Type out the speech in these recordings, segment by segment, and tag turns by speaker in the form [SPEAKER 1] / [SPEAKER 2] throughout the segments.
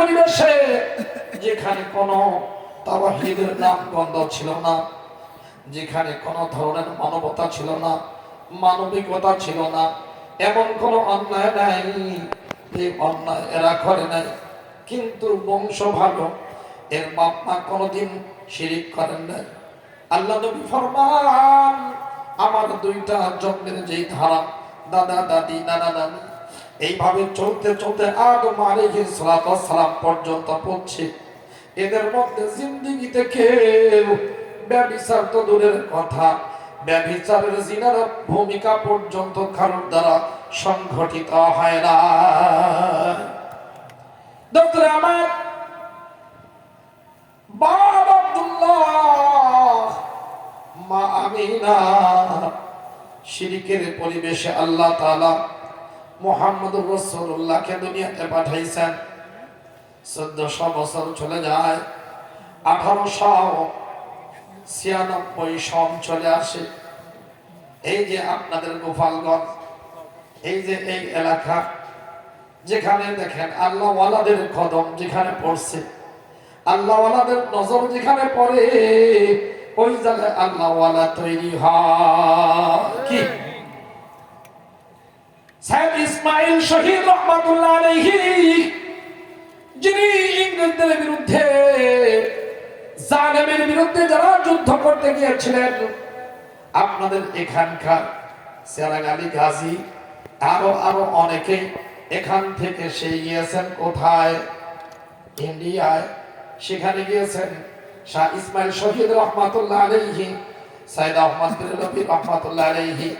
[SPEAKER 1] পরিবেশে, যেখানে কোনো তাওহীদের নাম গন্ধ ছিল না, যেখানে কোনো ধরনের মানবতা ছিল না, মানবিকতা ছিল না, এমন কোনো অন্যায় নাই যে অন্যায় এরা করে নাই। কিন্তু বংশ ভালো, এর বাপ মা কোনোদিন শিরিক করেন নাই। আল্লাহ নবী ফরমান, আমার দুইটা জন্মের যেই ধারা, দাদা দাদি নানা নানি, এইভাবে চলতে চলতে আদম আলাইহিস সালাম পর্যন্ত পৌঁছে, এদের মধ্যে জিন্দেগিতে কেউ ব্যভিচার তো দূরের কথা, ব্যভিচারের জিনার ভূমিকা পর্যন্ত কারোর দ্বারা সংঘটিত হয় না। ডক্টর আমার বাবা আব্দুল্লাহ, মা আমিনা, শিরিকের পরিবেশে আল্লাহ তাআলা মুহাম্মদুর রাসূলুল্লাহকে দুনিয়াতে পাঠাইছেন। 1400 বছর চলে যায়, 1896 সন চলে আসে। এই যে আপনাদের গোপালগঞ্জ, এই যে এই এলাকা, যেখানে দেখেন আল্লাহ ওয়ালাদের কদম যেখানে পড়ছে, আল্লাহ ওয়ালাদের নজর যেখানে পড়ে, ওই জায়গায় আল্লাহ ওয়ালা তৈরি হয়। কি সাহেব ইসমাইল শহীদ রহমাতুল্লাহ আলাইহি, যিনি ইংরেজদের বিরুদ্ধে, জালেমের বিরুদ্ধে যারা যুদ্ধ করতে গিয়েছিলেন, আপনাদের এখানকার সেরাগ আলী গাজী, আরো অনেকে এখান থেকে সে গিয়েছেন কোথায়, ইন্ডিয়ায়। সেখানে গিয়েছেন শাহ ইসমাইল শহীদ রহমাতুল্লাহ আলাইহি, সাইদ আহমদ বেরলভী রহমাতুল্লাহ আলাইহি,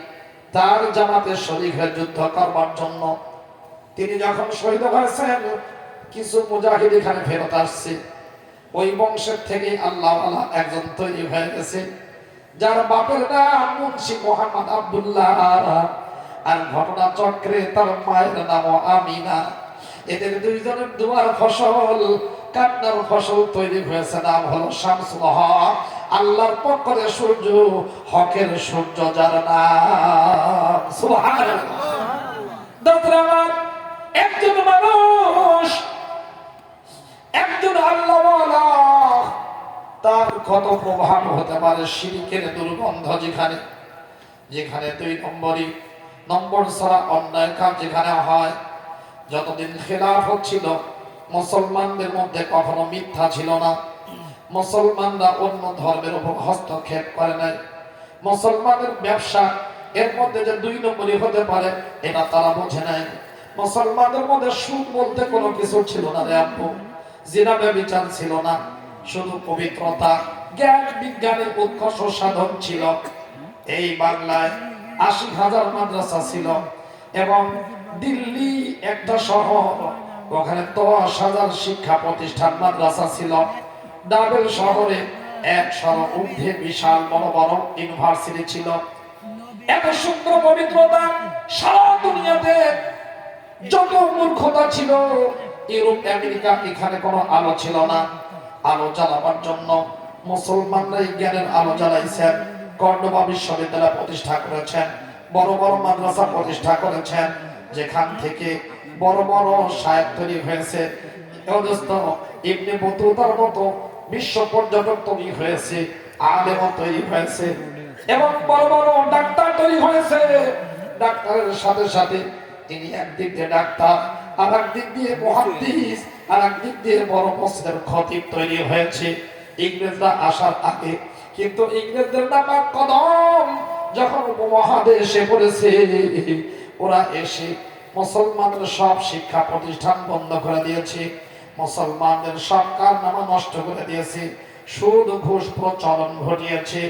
[SPEAKER 1] তার জামাতে শরীক হয়ে যুদ্ধ করবার জন্য। তিনি যখন শহীদ হয়েছেন, কিছু মুজাহিদ এখানে ফেরত আসছে। ওই বংশের থেকে আল্লাহ আল্লাহ একজন তৈরি হয়ে গেছে, যার বাপের নাম মুন্সি মোহাম্মদ আব্দুল্লাহ, আর ঘটনা চক্রে তার মায়ের নাম আমিনা। এদের দুইজনের দুয়ার ফসল, কান্নার ফসল তৈরি হয়েছে, নাম হলো শামসুল হক, আল্লাহর পক্ষে সূর্য, হকের সূর্য যার নাম। সুবহানাল্লাহ। একজন মানুষ, একজন আল্লাহওয়ালা, তার কত প্রভাব হতে পারে শিরকের দুর্গন্ধ, যেখানে যেখানে 2 নম্বর ছাড়া অন্যায় কাজ যেখানে হয়। যতদিন খেলাফত ছিল, মুসলমানদের মধ্যে কখনো মিথ্যা ছিল না, মুসলমানরা অন্য ধর্মের উপর হস্তক্ষেপ করে নাই। মুসলমানের ব্যবসা এর মধ্যে যে 2 নম্বরই হতে পারে, এটা তারা বোঝে নাই। মুসলমানদের মধ্যে সুদ বলতে কোনো কিছু ছিল না রে আব্বু, জিনা ব্যভিচার ছিল না, শুধু পবিত্রতা, জ্ঞান বিজ্ঞানের উৎকর্ষ সাধন ছিল। এই বাংলায় 80,000 মাদ্রাসা ছিল, এবং দিল্লি একটা শহর, ওখানে 10,000 শিক্ষা প্রতিষ্ঠান মাদ্রাসা ছিল। ডাবেল শহরে 100 ঊর্ধ্বে বিশাল বড় বড় ইউনিভার্সিটি ছিল। এত সুন্দর পবিত্রতা, সারা দুনিয়াতে যত মূর্খতা ছিল, ইউরোপ আমেরিকা, এখানে কোনো আলো ছিল না। আলো জ্বালাবার জন্য মুসলমানরাই জ্ঞানের আলো জ্বালাইছেন। কর্ডোবা বিশ্ববিদ্যালয় প্রতিষ্ঠা করেছেন, বড় বড় মাদ্রাসা প্রতিষ্ঠা করেছেন, যেখান থেকে বড় বড় শায়েখ তৈরি হয়েছে। ইবনে বতুতার মতো বিশ্ব পর্যটক তৈরি হয়েছে, আলেমও তৈরি হয়েছে, এবং বড় বড় ডাক্তার তৈরি হয়েছে। ডাক্তারের সাথে সাথে তিনি একদিক দিয়ে ডাক্তার, আর একদিক দিয়ে মুহাদ্দিস, আর একদিক দিয়ে বড় মসজিদের খতিব তৈরি হয়েছে ইংরেজরা আসার আগে। কিন্তু ইংরেজদের নাপাক কদম যখন উপমহাদেশে পড়েছে, ওরা এসে মুসলমানদের সব শিক্ষা প্রতিষ্ঠান বন্ধ করে দিয়েছে, মুসলমানদের সব কারনামা নষ্ট করে দিয়েছে, সুদ ঘুষ প্রচলন ঘটিয়েছে।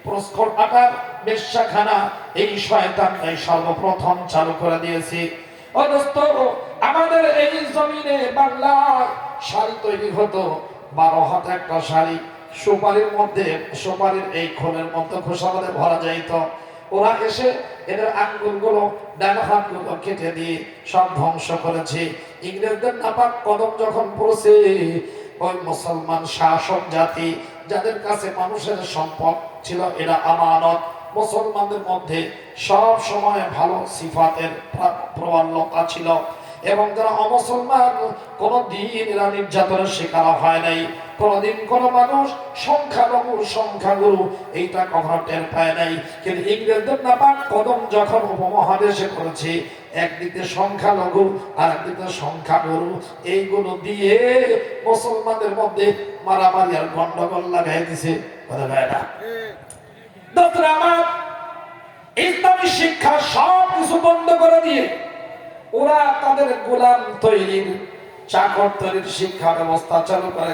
[SPEAKER 1] পুরস্কার আকার বেশ্যাখানা এই শয়তানরাই সর্বপ্রথম চালু করে দিয়েছে। ও দোস্ত, আমাদের এই জমিনে বাংলায় শাড়ি তৈরি হতো, 12 হাত একটা শাড়ি, সুপারির মধ্যে, সুপারির এই খোলের মধ্যে খোসাবাদে ভরা যাইত। ওরা এসে এদের আঙ্গুলগুলো, ডান হাতগুলো কেটে দিয়ে সব ধ্বংস করেছে। ইংরেজদের নাপাক কদম যখন পড়ছে, ওই মুসলমান শাসক জাতি, যাদের কাছে মানুষের সম্পদ ছিল, এরা আমানত, মুসলমানদের মধ্যে সব সময় ভালো সিফাতের প্রবণতা ছিল। এবং যারা অমুসলমান কোনদিন এরা নির্যাতনের শিকার হয় নাই, কোনদিন কোন মানুষ সংখ্যাগুরু এইটা কখনো টের পায় নাই। কিন্তু ইংরেজদের নাপাক কদম যখন উপমহাদেশে করেছে, একদিকে সংখ্যালঘু আর একদিকে সংখ্যাগুরু, এইগুলো দিয়ে মুসলমানদের মধ্যে মারামারি আর গন্ডগোল লাগাই দিছে। আমার ইসলামী শিক্ষা সব কিছু বন্ধ করে দিয়ে ওরা তাদের গোলাম তৈরির, চাকর তৈরির শিক্ষা ব্যবস্থা চালু করে।